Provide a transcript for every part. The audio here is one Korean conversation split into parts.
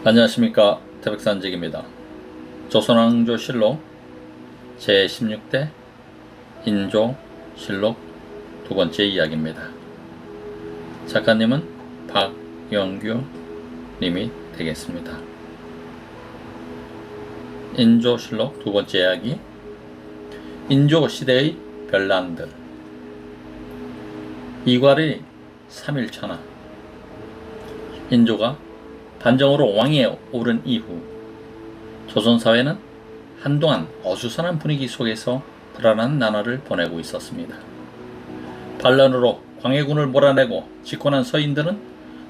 안녕하십니까, 태백산직입니다. 조선왕조실록 제16대 인조실록 두 번째 이야기입니다. 작가님은 박영규 님이 되겠습니다. 인조실록 두 번째 이야기, 인조시대의 별난들. 이괄이 3일차나 인조가 반정으로 왕위에 오른 이후 조선사회는 한동안 어수선한 분위기 속에서 불안한 나날을 보내고 있었습니다. 반란으로 광해군을 몰아내고 집권한 서인들은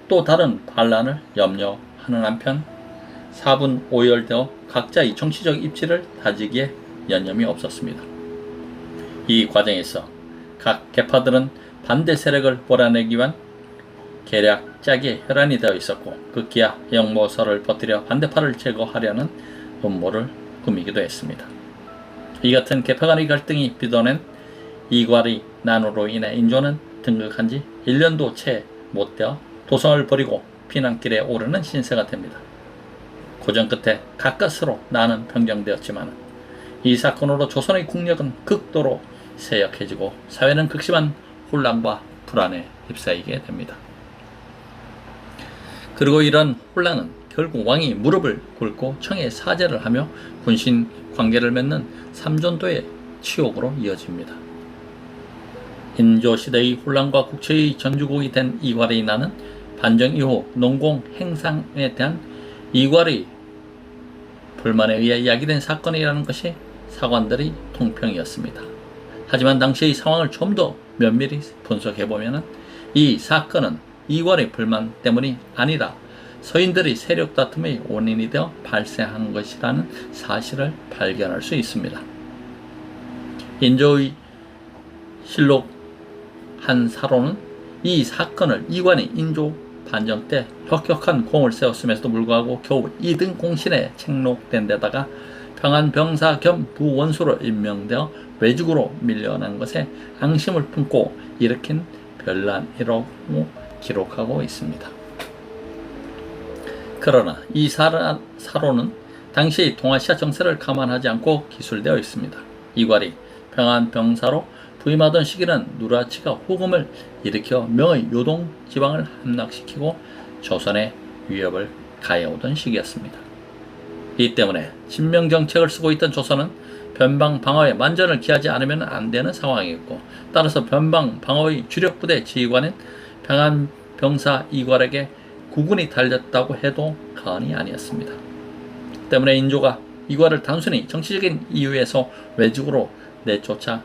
또 다른 반란을 염려하는 한편 사분오열되어 각자의 정치적 입지를 다지기에 여념이 없었습니다. 이 과정에서 각 계파들은 반대 세력을 몰아내기 위한 계략짝에 혈안이 되어 있었고, 급기야 영모설을 퍼뜨려 반대파를 제거하려는 음모를 꾸미기도 했습니다. 이 같은 계파 간의 갈등이 빚어낸 이괄의 난으로 인해 인조는 등극한 지 1년도 채 못되어 도성을 버리고 피난길에 오르는 신세가 됩니다. 고전 끝에 가까스로 난은 평정되었지만 이 사건으로 조선의 국력은 극도로 쇠약해지고 사회는 극심한 혼란과 불안에 휩싸이게 됩니다. 그리고 이런 혼란은 결국 왕이 무릎을 꿇고 청에 사죄를 하며 군신 관계를 맺는 삼전도의 치욕으로 이어집니다. 인조시대의 혼란과 국처의 전주국이 된 이괄의 난은 반정 이후 농공 행상에 대한 이괄의 불만에 의해 야기된 사건이라는 것이 사관들의 통평이었습니다. 하지만 당시의 상황을 좀 더 면밀히 분석해보면 이 사건은 이괄의 불만 때문이 아니라 서인들의 세력 다툼의 원인이 되어 발생한 것이라는 사실을 발견할 수 있습니다. 인조의 실록 한 사로는 이 사건을 이관이 인조 반정 때 혁혁한 공을 세웠음에도 불구하고 겨우 2등 공신에 책록된 데다가 평안병사 겸 부원수로 임명되어 외죽으로 밀려난 것에 앙심을 품고 일으킨 별난이라고 기록하고 있습니다. 그러나 이 사로는 당시 동아시아 정세를 감안하지 않고 기술되어 있습니다. 이괄이 평안병사로 부임하던 시기는 누라치가 후금을 일으켜 명의 요동 지방을 함락시키고 조선에 위협을 가해오던 시기였습니다. 이 때문에 친명정책을 쓰고 있던 조선은 변방 방어에 만전을 기하지 않으면 안 되는 상황이었고, 따라서 변방 방어의 주력 부대 지휘관인 평안병사 이괄에게 국군이 달렸다고 해도 과언이 아니었습니다. 때문에 인조가 이괄을 단순히 정치적인 이유에서 외죽으로 내쫓아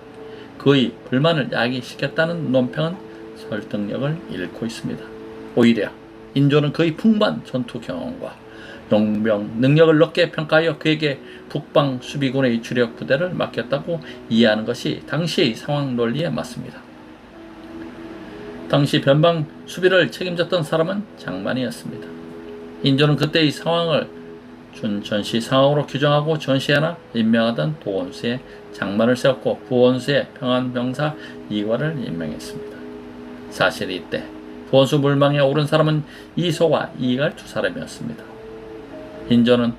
그의 불만을 야기시켰다는 논평은 설득력을 잃고 있습니다. 오히려 인조는 그의 풍부한 전투 경험과 용병 능력을 높게 평가하여 그에게 북방 수비군의 주력 부대를 맡겼다고 이해하는 것이 당시의 상황 논리에 맞습니다. 당시 변방 수비를 책임졌던 사람은 장만이었습니다. 인조는 그때의 상황을 준전시 상황으로 규정하고 전시하나 임명하던 도원수의 장만을 세웠고 부원수의 평안병사 이괄을 임명했습니다. 사실 이때 부원수 물망에 오른 사람은 이소와 이괄 두 사람이었습니다. 인조는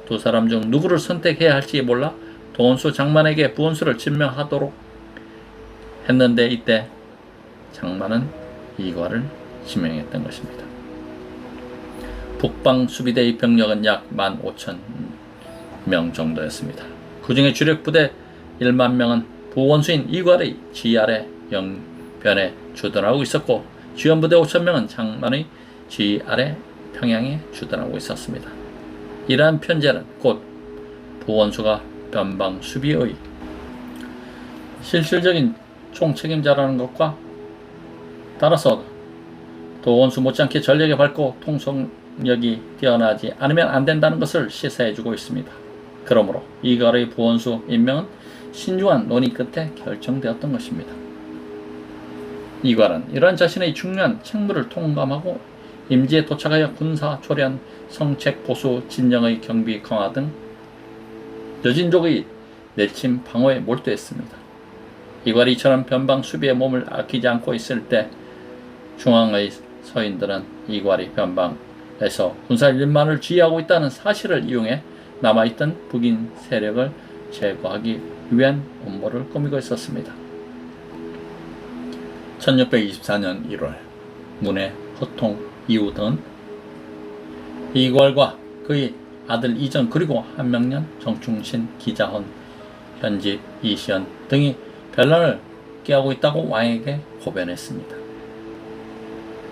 두 사람 중 누구를 선택해야 할지 몰라 도원수 장만에게 부원수를 임명하도록 했는데, 이때 장만은 이괄을 지명했던 것입니다. 북방 수비대의 병력은 약 15,000명 정도였습니다. 그 중에 주력 부대 1만 명은 부원수인 이괄의 지휘 아래 영변에 주둔하고 있었고, 지원부대 5,000명은 장만의 지휘 아래 평양에 주둔하고 있었습니다. 이러한 편제는 곧 부원수가 변방 수비의 실질적인 총책임자라는 것과 따라서 도원수 못지않게 전력에 밝고 통솔력이 뛰어나지 않으면 안 된다는 것을 시사해주고 있습니다. 그러므로 이괄의 부원수 임명은 신중한 논의 끝에 결정되었던 것입니다. 이괄은 이러한 자신의 중요한 책무를 통감하고 임지에 도착하여 군사 조련, 성책 보수, 진영의 경비 강화 등 여진족의 내침 방어에 몰두했습니다. 이괄이 이처럼 변방 수비에 몸을 아끼지 않고 있을 때 중앙의 서인들은 이괄이 변방 군사 1만을 지휘하고 있다는 사실을 이용해 남아있던 북인 세력을 제거하기 위한 음모를 꾸미고 있었습니다. 1624년 1월 문해, 허통, 이후 등은 이괄과 그의 아들 이전 그리고 한명년, 정충신, 기자헌, 현집, 이시연 등이 변란을 꾀하고 있다고 왕에게 고변했습니다.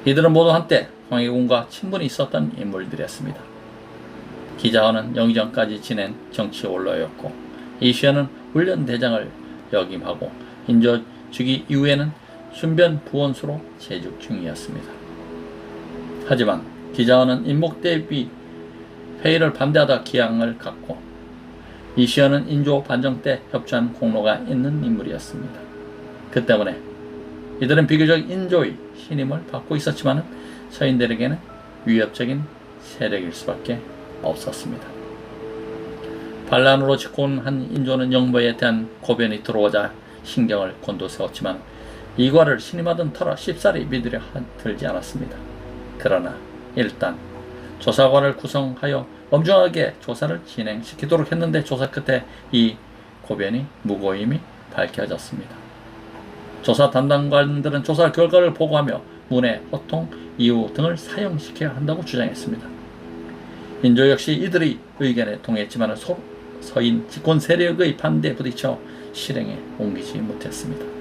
이들은 모두 한때 황해군과 친분이 있었던 인물들이었습니다. 기자헌은 영의정까지 지낸 정치 원로였고 이시연은 훈련대장을 역임하고 인조 즉위 이후에는 순변 부원수로 재직 중이었습니다. 하지만 기자헌은 인목대비 회의를 반대하다 기항을 갖고 이시연은 인조 반정 때 협조한 공로가 있는 인물이었습니다. 그 때문에 이들은 비교적 인조의 신임을 받고 있었지만 서인들에게는 위협적인 세력일 수밖에 없었습니다. 반란으로 집권한 인조는 영모에 대한 고변이 들어오자 신경을 곤두세웠지만 이괄을 신임하던 터라 쉽사리 믿으려 들지 않았습니다. 그러나 일단 조사관을 구성하여 엄중하게 조사를 진행시키도록 했는데 조사 끝에 이 고변이 무고임이 밝혀졌습니다. 조사 담당관들은 조사 결과를 보고하며 문해, 허통, 이후 등을 사형시켜야 한다고 주장했습니다. 인조 역시 이들의 의견에 동의했지만 서인 집권 세력의 반대에 부딪혀 실행에 옮기지 못했습니다.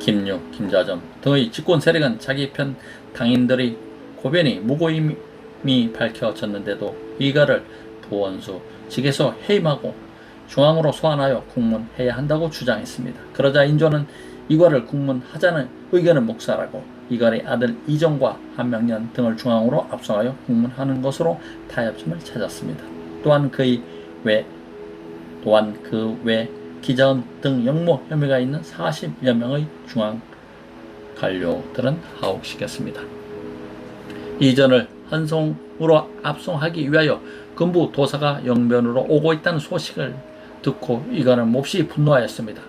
김유, 김자점 등의 집권 세력은 자기 편 당인들의 고변이 무고임이 밝혀졌는데도 이가를 부원수 직에서 해임하고 중앙으로 소환하여 국문해야 한다고 주장했습니다. 그러자 인조는 이괄을 국문하자는 의견을 묵살하고 이괄의 아들 이정과 한명년 등을 중앙으로 압송하여 국문하는 것으로 타협점을 찾았습니다. 또한 그 외 기자헌 등 역모 혐의가 있는 40여 명의 중앙 관료들은 하옥시켰습니다. 이전을 한송으로 압송하기 위하여 금부 도사가 영변으로 오고 있다는 소식을 듣고 이관은 몹시 분노하였습니다.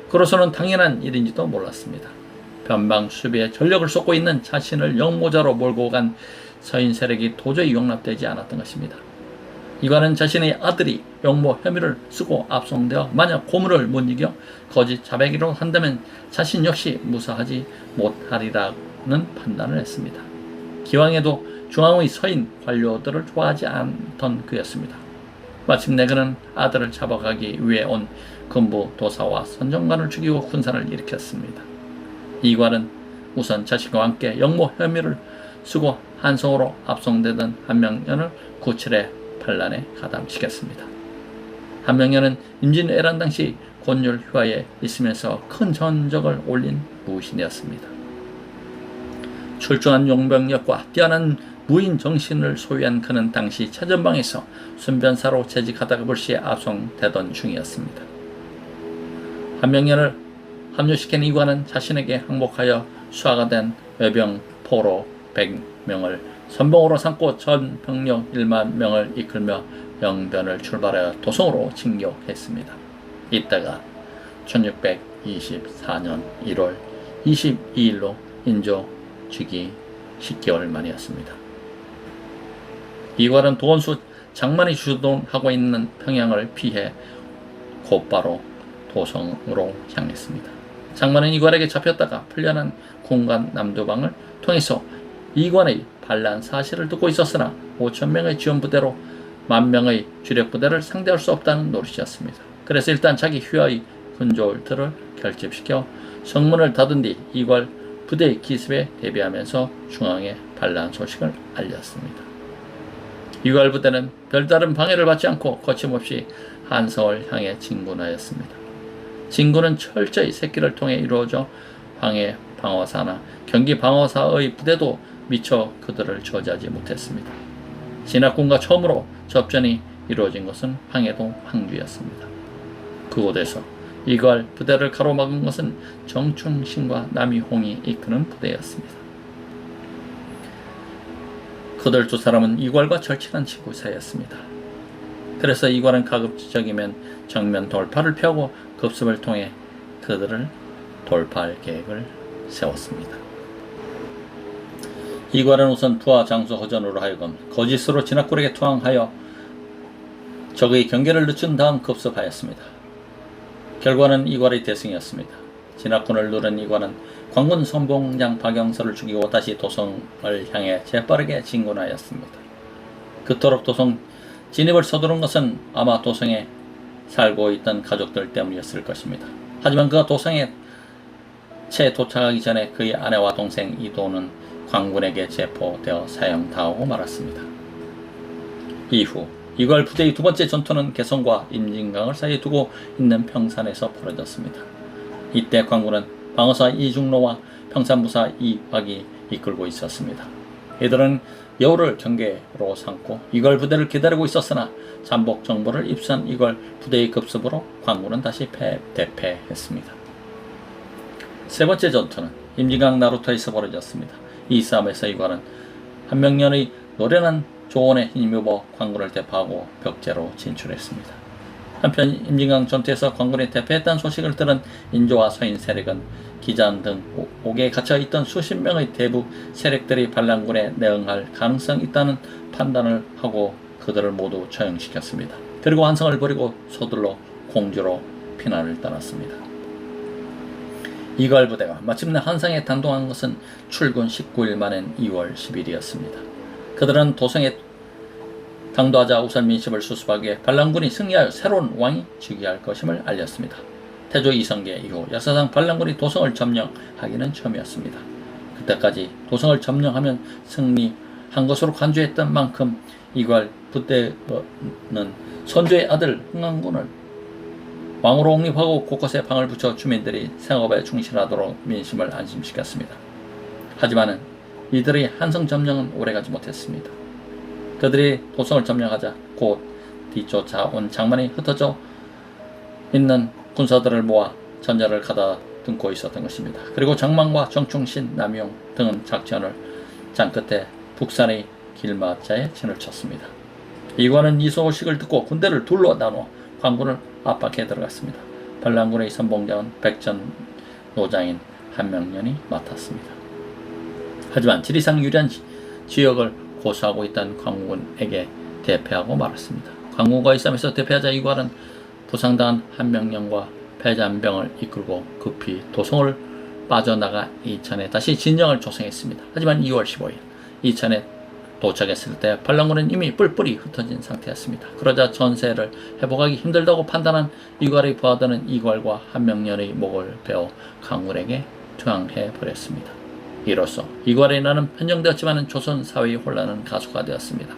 그로서는 당연한 일인지도 몰랐습니다. 변방 수비에 전력을 쏟고 있는 자신을 영모자로 몰고 간 서인 세력이 도저히 용납되지 않았던 것입니다. 이관은 자신의 아들이 영모 혐의를 쓰고 압송되어 만약 고문을 못 이겨 거짓 자백이로 한다면 자신 역시 무사하지 못하리라는 판단을 했습니다. 기왕에도 중앙의 서인 관료들을 좋아하지 않던 그였습니다. 마침내 그는 아들을 잡아가기 위해 온 금부 도사와 선정관을 죽이고 군사를 일으켰습니다. 이관은 우선 자신과 함께 영모 혐의를 쓰고 한성으로 압송되던 한명년을 구칠의 반란에 가담시켰습니다. 한명년은 임진왜란 당시 권율 휘하에 있으면서 큰 전적을 올린 무신이었습니다. 출중한 용병력과 뛰어난 무인 정신을 소유한 그는 당시 최전방에서 순변사로 재직하다가 불시에 압송되던 중이었습니다. 한명년을 합류시킨 이관은 자신에게 항복하여 수하가 된 외병 포로 100명을 선봉으로 삼고 전 병력 1만 명을 이끌며 영변을 출발하여 도성으로 진격했습니다. 이때가 1624년 1월 22일로 인조 즉위 10개월 만이었습니다. 이괄은 도원수 장만이 주둔하고 있는 평양을 피해 곧바로 도성으로 향했습니다. 장만은 이괄에게 잡혔다가 풀려난 군관 남두방을 통해서 이관의 반란 사실을 듣고 있었으나 5,000명의 지원부대로 10,000명의 주력부대를 상대할 수 없다는 노릇이었습니다. 그래서 일단 자기 휘하의 군졸들을 결집시켜 성문을 닫은 뒤 이괄 부대의 기습에 대비하면서 중앙에 반란 소식을 알렸습니다. 이괄 부대는 별다른 방해를 받지 않고 거침없이 한성을 향해 진군하였습니다. 진군은 철저히 새끼를 통해 이루어져 황해 방어사나 경기 방어사의 부대도 미처 그들을 저지하지 못했습니다. 진압군과 처음으로 접전이 이루어진 것은 황해도 황주였습니다. 그곳에서 이괄 부대를 가로막은 것은 정충신과 남이홍이 이끄는 부대였습니다. 그들 두 사람은 이괄과 절친한 친구 사이였습니다. 그래서 이괄은 가급적이면 정면 돌파를 펴고 급습을 통해 그들을 돌파할 계획을 세웠습니다. 이괄은 우선 부하 장수 허전으로 하여금 거짓으로 진압군에게 투항하여 적의 경계를 늦춘 다음 급습하였습니다. 결과는 이괄의 대승이었습니다. 진압군을 누른 이괄은 광군 선봉장 박영서를 죽이고 다시 도성을 향해 재빠르게 진군하였습니다. 그토록 도성 진입을 서두른 것은 아마 도성에 살고 있던 가족들 때문이었을 것입니다. 하지만 그가 도성에 채 도착하기 전에 그의 아내와 동생 이도는 광군에게 체포되어 사형당하고 말았습니다. 이후 이괄 부대의 두 번째 전투는 개성과 임진강을 사이에 두고 있는 평산에서 벌어졌습니다. 이때 광군은 방어사 이중로와 평산부사 이박이 이끌고 있었습니다. 이들은 여우를 경계로 삼고 이괄 부대를 기다리고 있었으나 잠복 정보를 입수한 이괄 부대의 급습으로 광군은 다시 대패했습니다. 세 번째 전투는 임진강 나루터에서 벌어졌습니다. 이 싸움에서 이괄은 한명년의 노련한 조원에 힘입어 광군을 대파하고 벽제로 진출했습니다. 한편 임진강 전투에서 광군이 대패했다는 소식을 들은 인조와 서인 세력은 기잔 등 옥에 갇혀있던 수십 명의 대북 세력들이 반란군에 내응할 가능성이 있다는 판단을 하고 그들을 모두 처형시켰습니다. 그리고 환상을 버리고 서둘러 공주로 피난을 떠났습니다. 이괄 부대가 마침내 한상에 단동한 것은 출군 19일 만인 2월 10일이었습니다. 그들은 도성에 당도하자 우선 민심을 수습하기 위해 반란군이 승리하여 새로운 왕이 즉위할 것임을 알렸습니다. 태조 이성계 이후 역사상 반란군이 도성을 점령하기는 처음이었습니다. 그때까지 도성을 점령하면 승리한 것으로 간주했던 만큼 이괄 부대는 선조의 아들 흥안군을 왕으로 옹립하고 곳곳에 방을 붙여 주민들이 생업에 충실하도록 민심을 안심시켰습니다. 하지만 이들의 한성 점령은 오래가지 못했습니다. 그들이 도성을 점령하자 곧 뒤쫓아온 장만이 흩어져 있는 군사들을 모아 전열을 가다듬고 있었던 것입니다. 그리고 장만과 정충신, 남용 등은 작전을 짠 끝에 북산의 길마자에 진을 쳤습니다. 이관은 이 소식을 듣고 군대를 둘로 나누어 광군을 압박해 들어갔습니다. 반란군의 선봉장은 백전 노장인 한명년이 맡았습니다. 하지만 지리상 유리한 지역을 고수하고 있던 광군에게 대패하고 말았습니다. 광군과의 싸움에서 대패하자 이괄은 부상당한 한명년과 패잔병을 이끌고 급히 도성을 빠져나가 이천에 다시 진영을 조성했습니다. 하지만 2월 15일 이천에 도착했을 때 반란군은 이미 뿔뿔이 흩어진 상태였습니다. 그러자 전세를 회복하기 힘들다고 판단한 이괄의 부하들은 이괄과 한명년의 목을 베어 광군에게 투항해버렸습니다. 이로써 이괄의 나라는 편정되었지만 조선 사회의 혼란은 가속화 되었습니다.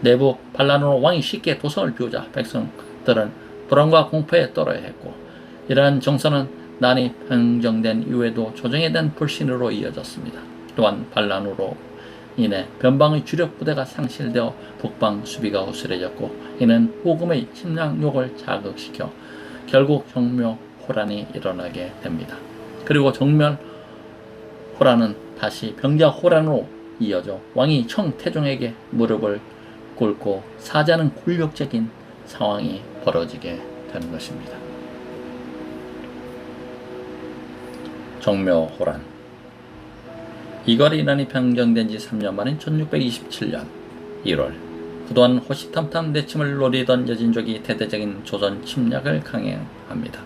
내부 반란으로 왕이 쉽게 도성을 비우자 백성들은 불안과 공포에 떨어야 했고, 이러한 정서는 난이 평정된 이후에도 조정에 대한 불신으로 이어졌습니다. 또한 반란으로 인해 변방의 주력 부대가 상실되어 북방 수비가 허술해졌고, 이는 후금의 침략욕을 자극시켜 결국 정묘호란이 일어나게 됩니다. 그리고 정묘호란은 다시 병자호란으로 이어져 왕이 청태종에게 무릎을 꿇고 사자는 굴욕적인 상황이 벌어지게 되는 것입니다. 정묘호란. 이괄의 난이 평정된 지 3년 만인 1627년 1월, 그동안 호시탐탐 내침을 노리던 여진족이 대대적인 조선 침략을 강행합니다.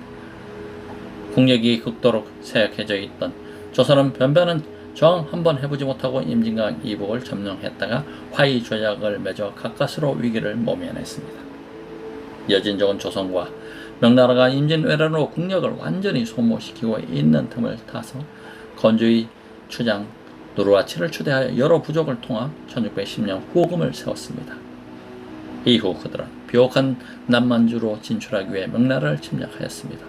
국력이 극도로 쇠약해져 있던 조선은 변변한 저항 한번 해보지 못하고 임진강 이북을 점령했다가 화의 조약을 맺어 가까스로 위기를 모면했습니다. 여진족은 조선과 명나라가 임진왜란으로 국력을 완전히 소모시키고 있는 틈을 타서 건조의 추장 누르하치를 추대하여 여러 부족을 통합 1610년 후금을 세웠습니다. 이후 그들은 비옥한 남만주로 진출하기 위해 명나라를 침략하였습니다.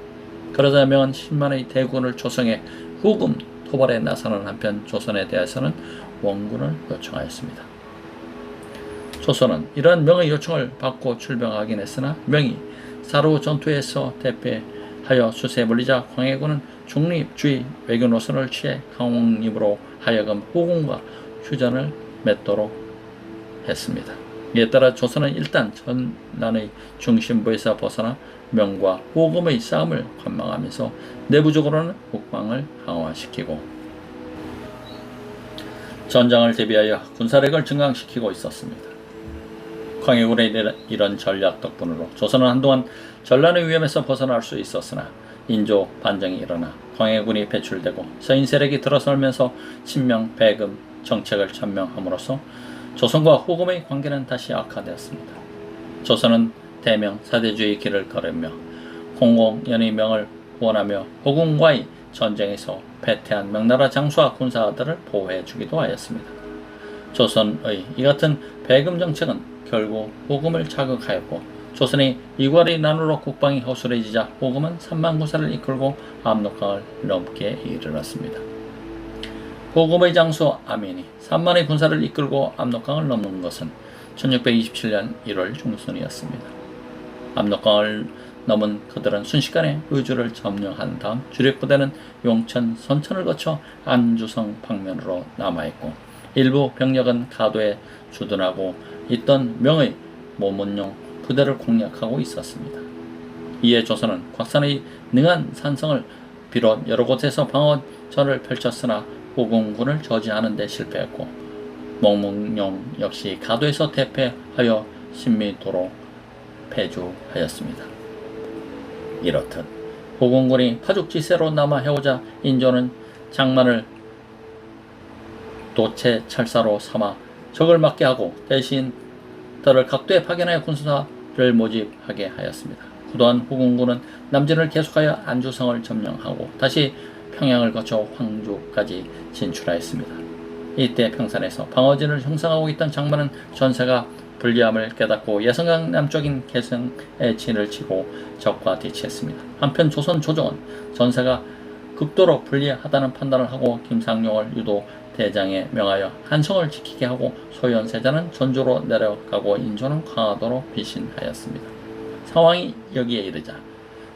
그러자 명은 10만의 대군을 조성해 후금 토벌에 나서는 한편 조선에 대해서는 원군을 요청하였습니다. 조선은 이러한 명의 요청을 받고 출병하긴 했으나 명이 사루 전투에서 대패하여 수세에 몰리자 광해군은 중립주의 외교 노선을 취해 강홍림으로 하여금 후금과 휴전을 맺도록 했습니다. 이에 따라 조선은 일단 전란의 중심부에서 벗어나 명과 후금의 싸움을 관망하면서 내부적으로는 국방을 강화시키고 전장을 대비하여 군사력을 증강시키고 있었습니다. 광해군의 이런 전략 덕분으로 조선은 한동안 전란의 위험에서 벗어날 수 있었으나 인조 반정이 일어나 광해군이 배출되고 서인 세력이 들어설면서 친명 배금 정책을 천명함으로써 조선과 호금의 관계는 다시 악화되었습니다. 조선은 대명 사대주의 길을 걸으며 공공연의 명을 원하며 호금과의 전쟁에서 패퇴한 명나라 장수와 군사들을 보호해주기도 하였습니다. 조선의 이 같은 배금 정책은 결국 호금을 자극하였고 조선이 이괄이 난으로 국방이 허술해지자 호금은 3만 군사를 이끌고 압록강을 넘게 이르렀습니다. 호금의 장수 아민이 3만의 군사를 이끌고 압록강을 넘는 것은 1627년 1월 중순이었습니다. 압록강을 넘은 그들은 순식간에 의주를 점령한 다음 주력부대는 용천, 선천을 거쳐 안주성 방면으로 남아있고 일부 병력은 가도에 주둔하고 있던 명의 모문용 부대를 공략하고 있었습니다. 이에 조선은 곽산의 능한 산성을 비롯 여러 곳에서 방어전을 펼쳤으나 호금군을 저지하는 데 실패했고 모문용 역시 가도에서 대패하여 신미도로 패주하였습니다. 이렇듯 호금군이 파죽지세로 남아 해오자 인조는 장만을 도체 철사로 삼아 적을 막게 하고 대신 들을 각도에 파견하여 군사를 모집하게 하였습니다. 그동안 호금군은 남진을 계속하여 안주성을 점령하고 다시 평양을 거쳐 황주까지 진출하였습니다. 이때 평산에서 방어진을 형성하고 있던 장만은 전세가 불리함을 깨닫고 예성강 남쪽인 개성에 진을 치고 적과 대치했습니다. 한편 조선 조정은 전세가 극도로 불리하다는 판단을 하고 김상용을 유도 대장에 명하여 한성을 지키게 하고 소현세자는 전주로 내려가고 인조는 강화도로 피신하였습니다. 상황이 여기에 이르자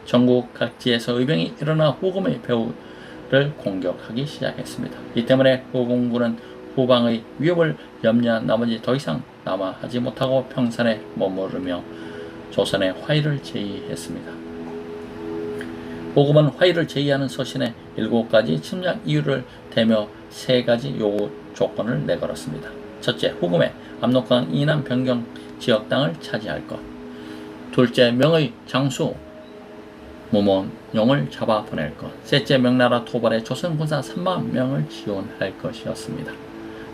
전국 각지에서 의병이 일어나 호금의 배후를 공격하기 시작했습니다. 이 때문에 호금군은 후방의 위협을 염려한 나머지 더 이상 남아하지 못하고 평산에 머무르며 조선의 화의를 제의했습니다. 호금은 화의를 제의하는 서신에 7가지 침략 이유를 대며 3가지 요구 조건을 내걸었습니다. 첫째, 호금의 압록강 이남 변경 지역 땅을 차지할 것. 둘째, 명의 장수 무몬용을 잡아 보낼 것. 셋째, 명나라 토벌에 조선 군사 3만 명을 지원할 것이었습니다.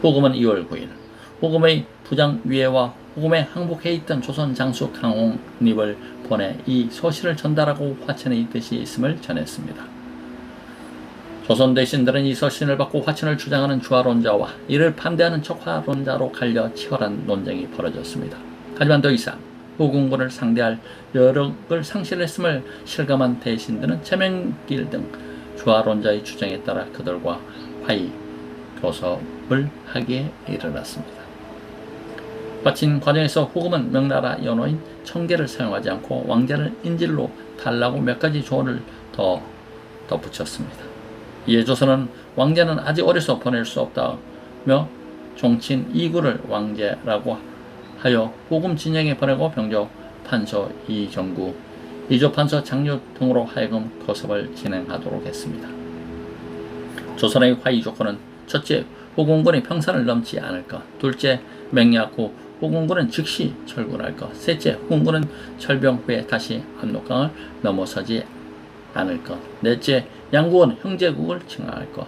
호금은 2월 9일 호금의 부장 위에와 호금에 항복해 있던 조선 장수 강홍립을 보내 이 소식을 전달하고 화천의 뜻이 있음을 전했습니다. 조선 대신들은 이 서신을 받고 화천을 주장하는 주화론자와 이를 반대하는 척화론자로 갈려 치열한 논쟁이 벌어졌습니다. 하지만 더 이상 호금군을 상대할 여력을 상실했음을 실감한 대신들은 최명길 등 주화론자의 주장에 따라 그들과 화의 교섭을 하기에 이르렀습니다. 마친 과정에서 호금은 명나라 연호인 청계를 사용하지 않고 왕자를 인질로 달라고 몇 가지 조언을 더 덧붙였습니다. 이에 조선은 왕자는 아직 어려서 보낼 수 없다며 종친 이구를 왕제라고 하여 호금 진영에 보내고 병조 판서 이정구, 이조 판서 장류 등으로 하여금 교섭을 진행하도록 했습니다. 조선의 화의 조건은 첫째, 호금군이 평산을 넘지 않을 것. 둘째, 맹약 후 호금군은 즉시 철군할 것. 셋째, 호금군은 철병 후에 다시 압록강을 넘어서지 않을 것. 넷째, 양국은 형제국을 칭하할 것.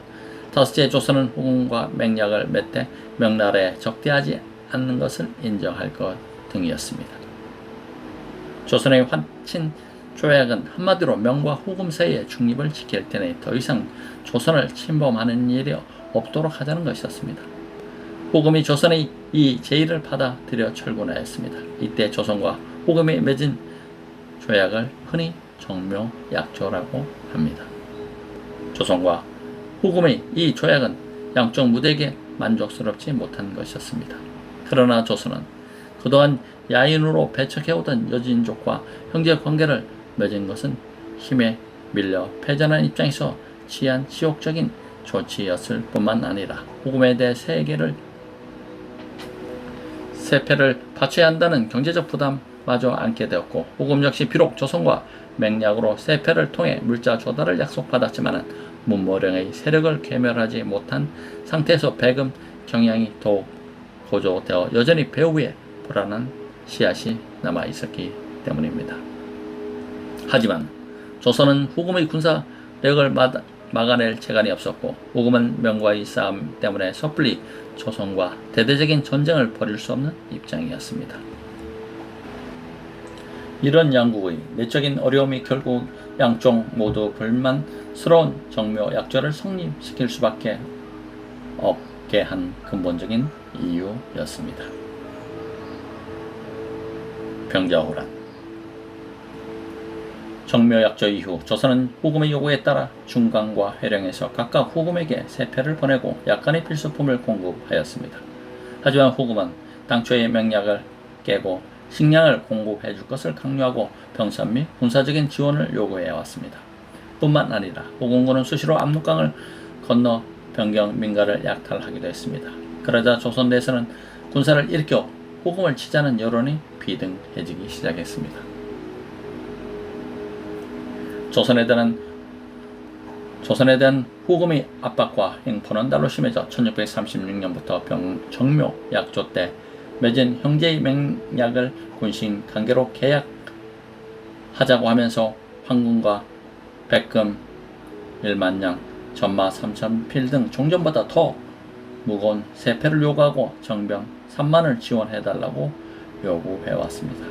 다섯째, 조선은 호금과 맹약을 맺되 명나라에 적대하지 않는 것을 인정할 것 등이었습니다. 조선의 화친 조약은 한마디로 명과 호금 사이의 중립을 지킬 테니 더 이상 조선을 침범하는 일이 없도록 하자는 것이었습니다. 호금이 조선의 이 제의를 받아들여 철군하였습니다. 이때 조선과 호금이 맺은 조약을 흔히 정묘약조라고 합니다. 조선과 호금의 이 조약은 양쪽 무대에게 만족스럽지 못한 것이었습니다. 그러나 조선은 그동안 야인으로 배척해오던 여진족과 형제관계를 맺은 것은 힘에 밀려 패전한 입장에서 취한 지옥적인 조치였을 뿐만 아니라 호금에 대해 세패를 바쳐야 한다는 경제적 부담마저 안게 되었고 호금 역시 비록 조선과 맹약으로 세패를 통해 물자 조달을 약속받았지만 문모령의 세력을 괴멸하지 못한 상태에서 배금 경향이 더욱 고조되어 여전히 배후에 불안한 씨앗이 남아 있었기 때문입니다. 하지만 조선은 후금의 군사력을 막아낼 재간이 없었고 후금은 명과의 싸움 때문에 섣불리 조선과 대대적인 전쟁을 벌일 수 없는 입장이었습니다. 이런 양국의 내적인 어려움이 결국 양쪽 모두 불만스러운 정묘약조를 성립시킬 수밖에 없게 한 근본적인 이유였습니다. 병자호란. 정묘약조 이후 조선은 후금의 요구에 따라 중강과 회령에서 각각 후금에게 세패를 보내고 약간의 필수품을 공급하였습니다. 하지만 후금은 당초의 명약을 깨고 식량을 공급해 줄 것을 강요하고 병선 및 군사적인 지원을 요구해 왔습니다. 뿐만 아니라 후금군은 수시로 압록강을 건너 변경 민가를 약탈하기도 했습니다. 그러자 조선 내에서는 군사를 일으켜 후금을 치자는 여론이 비등해지기 시작했습니다. 조선에 대한 후금의 압박과 횡포는 날로 심해져 1636년부터 정묘약조 때 맺은 형제의 맹약을 군신 관계로 계약하자고 하면서 황금과 백금 1만냥, 전마 3,000필 등 종전보다 더 무거운 세패를 요구하고 정병 3만을 지원해달라고 요구해왔습니다.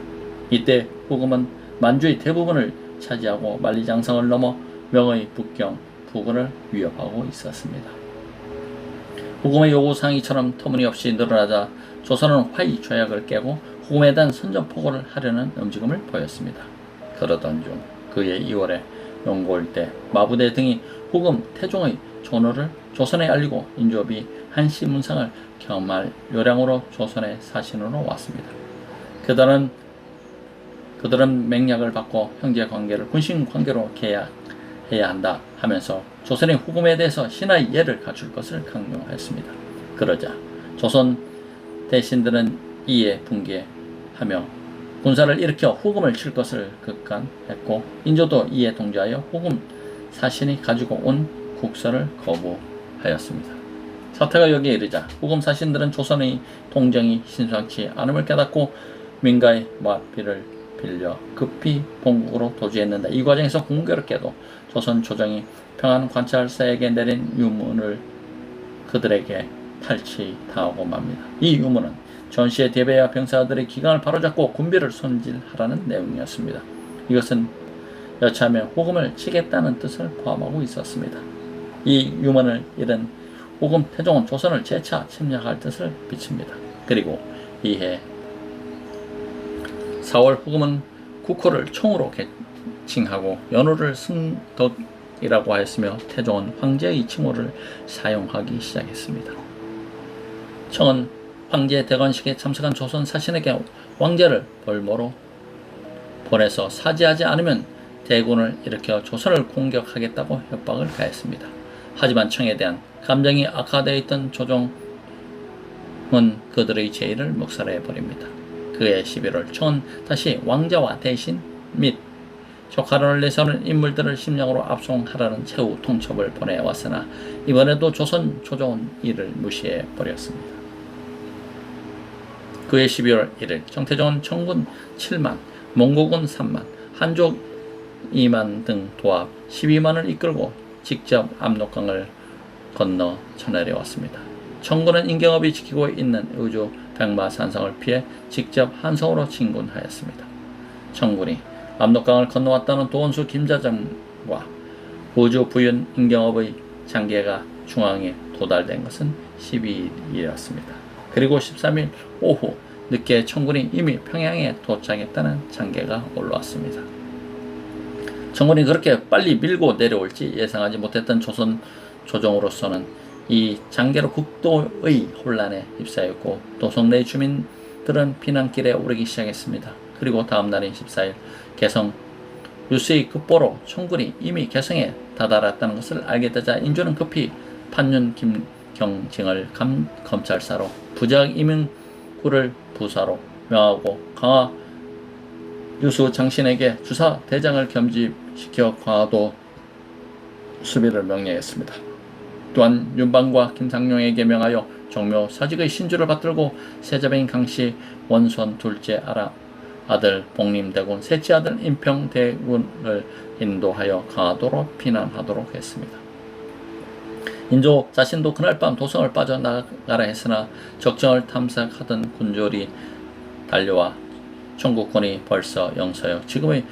이때 후금은 만주의 대부분을 차지하고 만리장성을 넘어 명의 북경, 부근을 위협하고 있었습니다. 후금의 요구사항이 이처럼 터무니없이 늘어나자 조선은 화의 조약을 깨고 후금에 대한 선전포고를 하려는 움직임을 보였습니다. 그러던 중 그해 2월에 용고일 때 마부대 등이 후금 태종의 존호를 조선에 알리고 인조비 한시 문상을 겸할 요량으로 조선의 사신으로 왔습니다. 그들은 맹약을 받고 형제관계를 군신관계로 계약해야 한다 하면서 조선의 후금에 대해서 신하의 예를 갖출 것을 강요했습니다. 그러자 조선 대신들은 이에 붕괴하며 군사를 일으켜 후금을 칠 것을 극간했고 인조도 이에 동조하여 후금 사신이 가지고 온 국서를 거부하였습니다. 사태가 여기에 이르자 후금 사신들은 조선의 동정이 신성치 않음을 깨닫고 민가의 마피를 빌려 급히 본국으로 도주했는데 이 과정에서 공교롭게도 조선 조정이 평안관찰사에게 내린 유문을 그들에게 탈취당하고 맙니다. 이 유문은 전시의 대배와 병사들의 기강을 바로잡고 군비를 손질하라는 내용이었습니다. 이것은 여차하면 후금을 치겠다는 뜻을 포함하고 있었습니다. 이 유문을 잃은 후금 태종은 조선을 재차 침략할 뜻을 비칩니다. 그리고 이해 4월 후금은 국호를 총으로 개칭하고 연호를 승덕이라고 하였으며 태종은 황제의 칭호를 사용하기 시작했습니다. 청은 황제 대관식에 참석한 조선 사신에게 왕제를 벌모로 보내서 사지하지 않으면 대군을 일으켜 조선을 공격하겠다고 협박을 가했습니다. 하지만 청에 대한 감정이 악화되어 있던 조정은 그들의 제의를 묵살해버립니다. 그해 11월 청은 다시 왕자와 대신 및 조카론을 내세우는 인물들을 심령으로 압송하라는 최후 통첩을 보내왔으나 이번에도 조선 조정은 이를 무시해버렸습니다. 그해 12월 1일 정태종은 청군 7만, 몽고군 3만, 한족 2만 등 도합 12만을 이끌고 직접 압록강을 건너 쳐내려왔습니다. 청군은 임경업이 지키고 있는 의주 백마산성을 피해 직접 한성으로 진군하였습니다. 청군이 압록강을 건너왔다는 도원수 김자정과 의주 부윤 임경업의 장계가 중앙에 도달된 것은 12일이었습니다. 그리고 13일 오후 늦게 청군이 이미 평양에 도착했다는 장계가 올라왔습니다. 청군이 그렇게 빨리 밀고 내려올지 예상하지 못했던 조선 조정으로서는 이 장계로 국도의 혼란에 휩싸였고 도성 내 주민들은 피난길에 오르기 시작했습니다. 그리고 다음 날인 14일 개성 유수의 급보로 청군이 이미 개성에 다다랐다는 것을 알게 되자 인조는 급히 판윤 김경징을 검찰사로 부작 이명구를 부사로 명하고 강화 유수 장신에게 주사 대장을 겸직시켜 강화도 수비를 명령했습니다. 또한 윤방과 김상룡에게 명하여 종묘 사직의 신주를 받들고 세자병인 강씨 원손 둘째 아들 복림대군 셋째 아들 인평대군을 인도하여 강화도로 피난하도록 했습니다. 인조 자신도 그날 밤 도성을 빠져나가라 했으나 적정을 탐색하던 군졸이 달려와 청국군이 벌써 영서역 지금의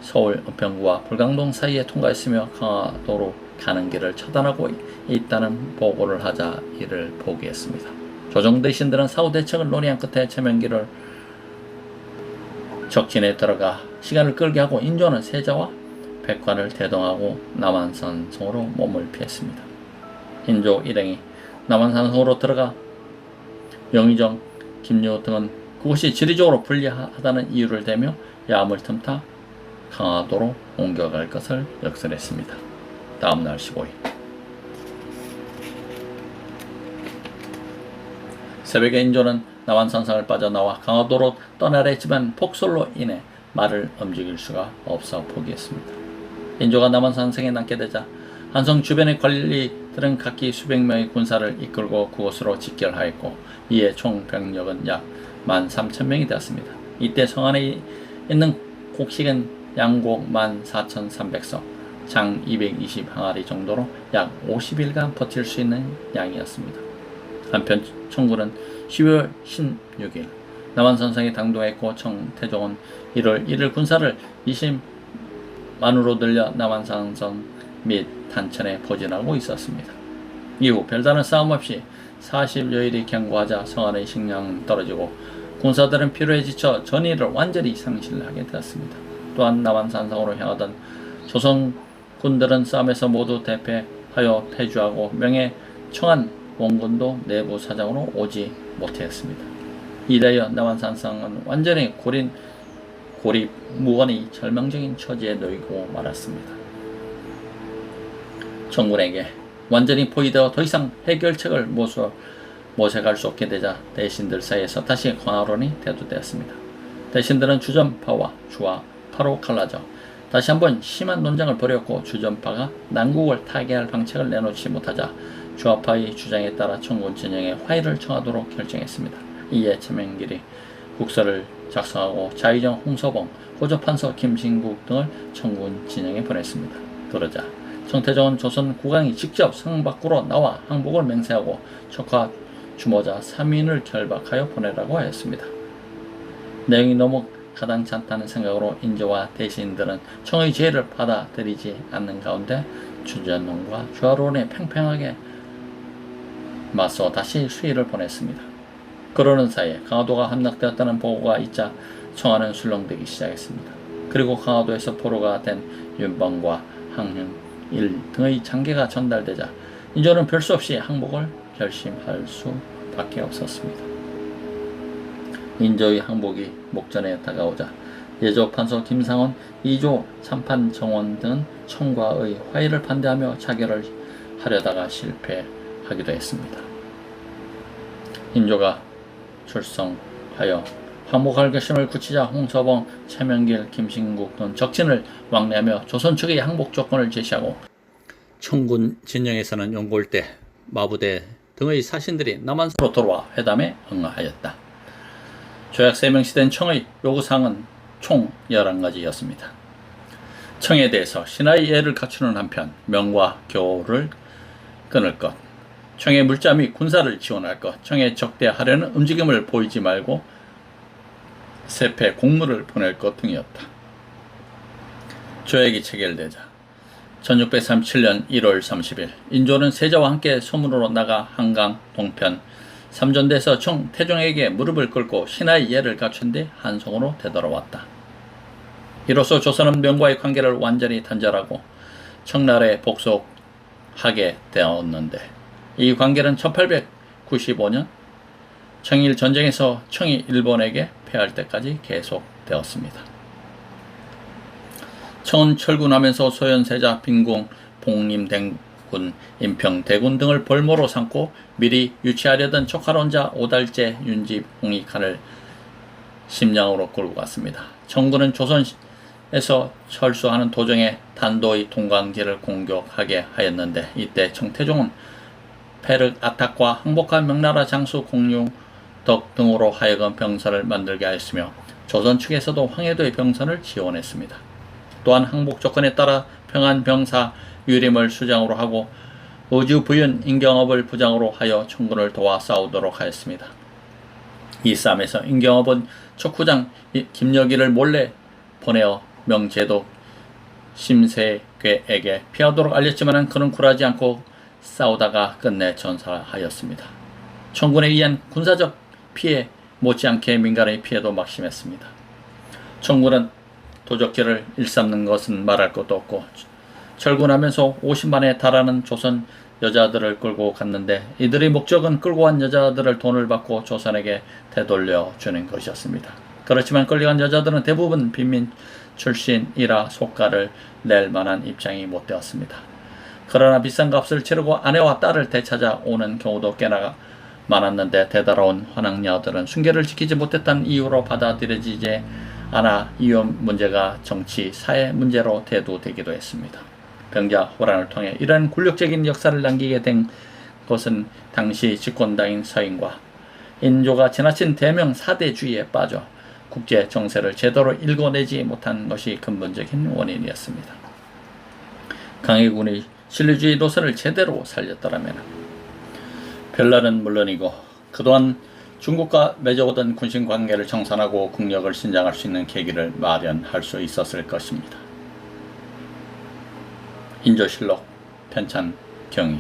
서울 은평구와 불광동 사이에 통과했으며 강화도로 가는 길을 차단하고 있다는 보고를 하자 이를 포기했습니다. 조정 대신들은 사후 대책을 논의한 끝에 최명기를 적진에 들어가 시간을 끌게 하고 인조는 세자와 백관을 대동하고 남한산성으로 몸을 피했습니다. 인조 일행이 남한산성으로 들어가 영의정, 김유 등은 그곳이 지리적으로 불리하다는 이유를 대며 야함을 틈타 강화도로 옮겨갈 것을 역설했습니다. 다음날 15일 새벽에 인조는 남한산성을 빠져나와 강화도로 떠나려 했지만 폭설로 인해 말을 움직일 수가 없어 포기했습니다. 인조가 남한산성에 남게 되자 한성 주변의 관리들은 각기 수백 명의 군사를 이끌고 그곳으로 직결하였고 이에 총 병력은 약 13,000명이 되었습니다. 이때 성 안에 있는 곡식은 양곡 14,300석, 장 220 항아리 정도로 약 50일간 버틸 수 있는 양이었습니다. 한편 청군은 12월 16일 남한산성에 당도했고 청태종은 1월 1일 군사를 20만으로 늘려 남한산성 및 단천에 포진하고 있었습니다. 이후 별다른 싸움 없이 40여일이 경과하자 성안의 식량은 떨어지고 군사들은 피로에 지쳐 전의를 완전히 상실하게 되었습니다. 또한 남한산성으로 향하던 조선군들은 싸움에서 모두 대패하여 퇴주하고 명예 청한 원군도 내부 사정으로 오지 못했습니다. 이래여 남한산성은 완전히 고립 무건의 절망적인 처지에 놓이고 말았습니다. 청군에게 완전히 포위되어 더 이상 해결책을 모색할 수 없게 되자 대신들 사이에서 다시 광화론이 대두되었습니다. 대신들은 주전파와 주화파로 갈라져 다시 한번 심한 논쟁을 벌였고 주전파가 난국을 타개할 방책을 내놓지 못하자 주화파의 주장에 따라 청군 진영에 화해를 청하도록 결정했습니다. 이에 최명길이 국서를 작성하고 자의정 홍서봉, 호조판서 김신국 등을 청군 진영에 보냈습니다. 그러자 청태종은 조선 국왕이 직접 성 밖으로 나와 항복을 맹세하고 척화 주모자 3인을 결박하여 보내라고 하였습니다. 내용이 너무 가당치 않다는 생각으로 인조와 대신들은 청의 제의를 받아들이지 않는 가운데 주전론과 주화론에 팽팽하게 맞서 다시 수의를 보냈습니다. 그러는 사이에 강화도가 함락되었다는 보고가 있자 청하는 술렁대기 시작했습니다. 그리고 강화도에서 포로가 된 윤방과 항흥일 등의 장계가 전달되자 인조는 별 수 없이 항복을 결심할 수밖에 없었습니다. 인조의 항복이 목전에 다가오자 예조 판서 김상원, 이조 참판 정원 등은 청과의 화해를 반대하며 자결을 하려다가 실패하기도 했습니다. 인조가 출성하여 항복할 결심을 굳히자 홍서봉, 최명길, 김신국 등 적진을 왕래하며 조선 측의 항복 조건을 제시하고 청군 진영에서는 용골대, 마부대 등의 사신들이 남한으로 돌아와 회담에 응하였다. 조약 세명시된 청의 요구사항은 총 11가지였습니다. 청에 대해서 신하의 예를 갖추는 한편 명과 교를 끊을 것, 청의 물자 및 군사를 지원할 것, 청에 적대하려는 움직임을 보이지 말고 세패 공물을 보낼 것 등이었다. 조약이 체결되자 1637년 1월 30일 인조는 세자와 함께 소문으로 나가 한강 동편 삼전대에서 청태종에게 무릎을 꿇고 신하의 예를 갖춘 뒤 한성으로 되돌아왔다. 이로써 조선은 명과의 관계를 완전히 단절하고 청나라에 복속하게 되었는데 이 관계는 1895년 청일 전쟁에서 청이 일본에게 패할 때까지 계속되었습니다. 청은 철군하면서 소현세자, 빈궁, 복림대군, 인평대군 등을 볼모로 삼고 미리 유치하려던 촉화론자 오달제, 윤집, 홍익환을 심량으로 끌고 갔습니다. 청군은 조선에서 철수하는 도중에 단도의 동강지를 공격하게 하였는데 이때 청태종은 페르 아탁과 항복한 명나라 장수 공유덕 등으로 하여금 병선을 만들게 하였으며 조선 측에서도 황해도의 병선을 지원했습니다. 또한 항복 조건에 따라 평안병사 유림을 수장으로 하고 의주부윤 임경업을 부장으로 하여 청군을 도와 싸우도록 하였습니다. 이 싸움에서 임경업은 척후장 김여기를 몰래 보내어 명제독 심세괴에게 피하도록 알렸지만 그는 굴하지 않고 싸우다가 끝내 전사하였습니다. 청군에 의한 군사적 피해 못지않게 민간의 피해도 막심했습니다. 청군은 도적질을 일삼는 것은 말할 것도 없고 철군하면서 50만에 달하는 조선 여자들을 끌고 갔는데 이들의 목적은 끌고 간 여자들을 돈을 받고 조선에게 되돌려 주는 것이었습니다. 그렇지만 끌려간 여자들은 대부분 빈민 출신이라 속가를 낼 만한 입장이 못 되었습니다. 그러나 비싼 값을 치르고 아내와 딸을 되찾아 오는 경우도 꽤나 많았는데 되돌아온 환학녀들은 순결을 지키지 못했다는 이유로 받아들여지지 않아 이혼 문제가 정치, 사회 문제로 대두되기도 했습니다. 병자 호란을 통해 이러한 굴욕적인 역사를 남기게 된 것은 당시 집권당인 서인과 인조가 지나친 대명 사대주의에 빠져 국제 정세를 제대로 읽어내지 못한 것이 근본적인 원인이었습니다. 강해군이 신뢰주의 노선을 제대로 살렸더라면 별나라는 물론이고 그동안 중국과 맺어오던 군신관계를 정산하고 국력을 신장할 수 있는 계기를 마련할 수 있었을 것입니다. 인조실록 편찬 경위.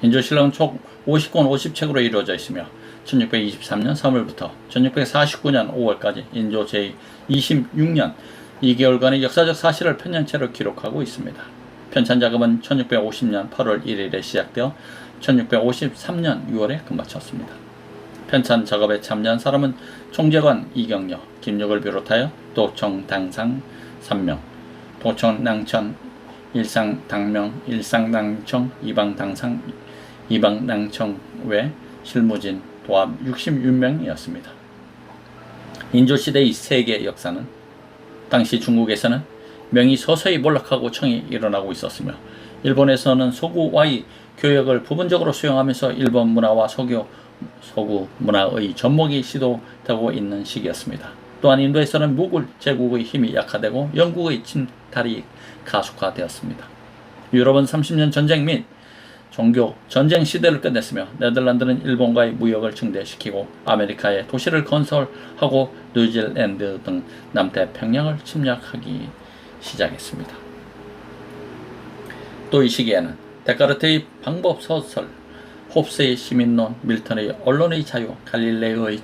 인조실록은 총 50권 50책으로 이루어져 있으며 1623년 3월부터 1649년 5월까지 인조 제26년 2개월간의 역사적 사실을 편년체로 기록하고 있습니다. 편찬 작업은 1650년 8월 1일에 시작되어 1653년 6월에 끝마쳤습니다. 편찬 작업에 참여한 사람은 총재관 이경려, 김육을 비롯하여 도청당상 3명, 도청낭천, 일상당명, 일상당청, 이방당상, 이방당청 외 실무진 도합 66명이었습니다. 인조시대의 세계 역사는 당시 중국에서는 명이 서서히 몰락하고 청이 일어나고 있었으며 일본에서는 서구와의 교역을 부분적으로 수용하면서 일본 문화와 서구 문화의 접목이 시도되고 있는 시기였습니다. 또한 인도에서는 무굴 제국의 힘이 약화되고 영국의 침탈이 가속화되었습니다. 유럽은 30년 전쟁 및 종교 전쟁 시대를 끝냈으며 네덜란드는 일본과의 무역을 증대시키고 아메리카에 도시를 건설하고 뉴질랜드 등 남태평양을 침략하기 시작했습니다. 또 이 시기에는 데카르트의 방법소설, 홉스의 시민론, 밀턴의 언론의 자유, 갈릴레오의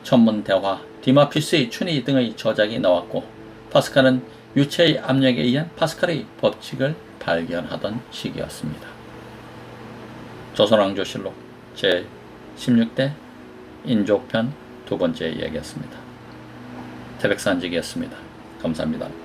천문대화, 디마피스의 춘희 등의 저작이 나왔고 파스칼은 유체의 압력에 의한 파스칼의 법칙을 발견하던 시기였습니다. 조선왕조실록 제16대 인조편 두 번째 이야기였습니다. 태백산직이었습니다. 감사합니다.